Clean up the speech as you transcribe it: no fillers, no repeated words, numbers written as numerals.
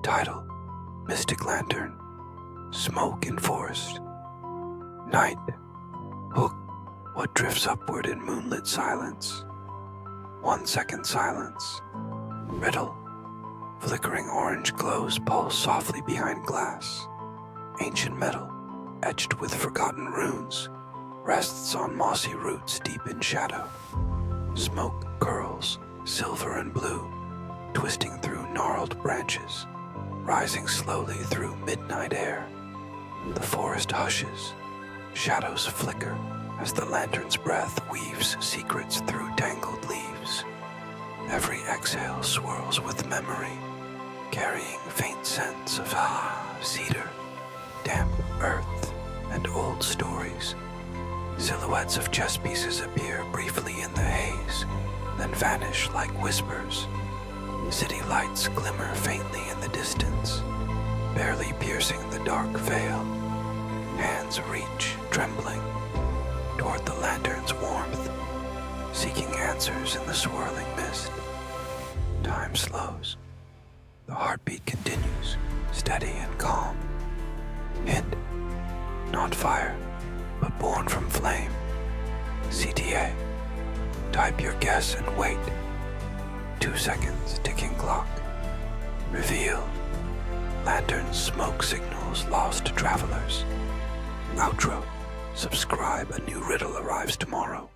Title: Mystic Lantern. Smoke in Forest. Night. Hook. What drifts upward in moonlit silence? 1 second silence. Riddle. Flickering orange glows pulse softly behind glass. Ancient metal, etched with forgotten runes, rests on mossy roots deep in shadow. Smoke curls, silver and blue, twisting through gnarled branches, rising slowly through midnight air. The forest hushes, shadows flicker as the lantern's breath weaves secrets through tangled leaves. Every exhale swirls with memory, carrying faint scents of cedar, damp earth, and old stories. Silhouettes of chess pieces appear briefly in the haze, then vanish like whispers. City lights glimmer faintly in the distance, barely piercing the dark veil. Hands reach, trembling, toward the lantern's warmth, seeking answers in the swirling mist. Time slows. The heartbeat continues, steady and calm. Hint: not fire, but born from flame. CTA. Type your guess and wait. 2 seconds, ticking clock. Reveal: lantern's smoke signals lost to travelers. Outro: subscribe, a new riddle arrives tomorrow.